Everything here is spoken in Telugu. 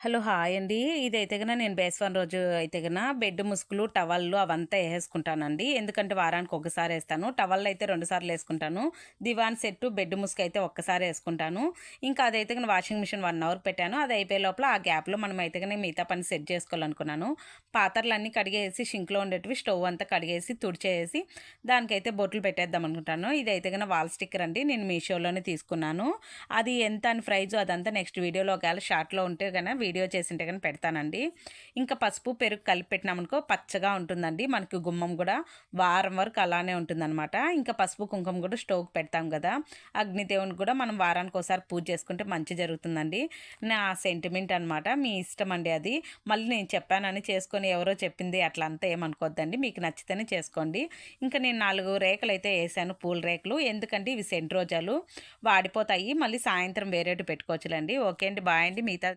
హలో! హాయ్ అండి. ఇదైతే గన నేను బేస్వాన్ రోజు అయితే గన బెడ్ ముసుగులు, టవల్లు అవంతా ఏసేసుకుంటానండి. ఎందుకంటే వారానికి ఒకసారి ఏస్తాను. టవల్లయితే 2 సార్లేసుకుంటాను. దివాన్ సెట్టు, బెడ్ ముసుగయితే ఒక్కసారే ఏసుకుంటాను. ఇంకా అదైతే గన వాషింగ్ మిషన్ 1 అవర్ పెట్టాను. అది అయిపోయే లోపల ఆ గ్యాప్‌లో మనమైతే గన మిగతా పని సెట్ చేసుకోవాలనుకున్నాను. పాత్రలన్నీ కడిగేసి షింక్‌లో ఉండేటివి స్టవ్ అంతా కడిగేసి, తుడిచేసి దానికైతే బొట్లు పెట్టేద్దాం అనుకుంటాను. ఇదైతే గన వాల్ స్టిక్కర్ అండి. నేను మీషోలోనే తీసుకున్నాను. అది ఎంత అని ప్రైజు అదంతా నెక్స్ట్ వీడియోలో ఒకవేళ షార్ట్‌లో ఉంటే గన వీడియో చేసుంటే గన పెడతానండి. ఇంకా పసుపు, పెరుగు కలిపి పెట్టినామనుకో పచ్చగా ఉంటుందండి. మనకి గుమ్మం గూడా వారం వరకు అలానే ఉంటుందనమాట. ఇంకా పసుపు, కుంకుమ గూడా స్టవ్‌కి పెడతాం గదా! అగ్నిదేవునికి గూడా మనం వారానికోసారి పూజ చేసుకుంటే మంచి జరుగుతుందండి. నా సెంటిమెంట్ అనమాట. మీ ఇష్టమండి అది. మళ్ళీ నేను చెప్పానని చేసుకొని ఎవరో చెప్పింది అట్లా అంతా ఏమనుకోద్దండి. మీకు నచ్చితేనే చేసుకోండి. ఇంకా నేను 4 రేకులైతే ఏసాను పూల రేకులు. ఎందుకంటే ఇవి సెంటు రోజాలు వాడిపోతాయి. మళ్ళీ సాయంత్రం వేరేటివి పెట్టుకోవచ్చులెండి. ఓకే అండి. బాయ్ అండి. మిగతా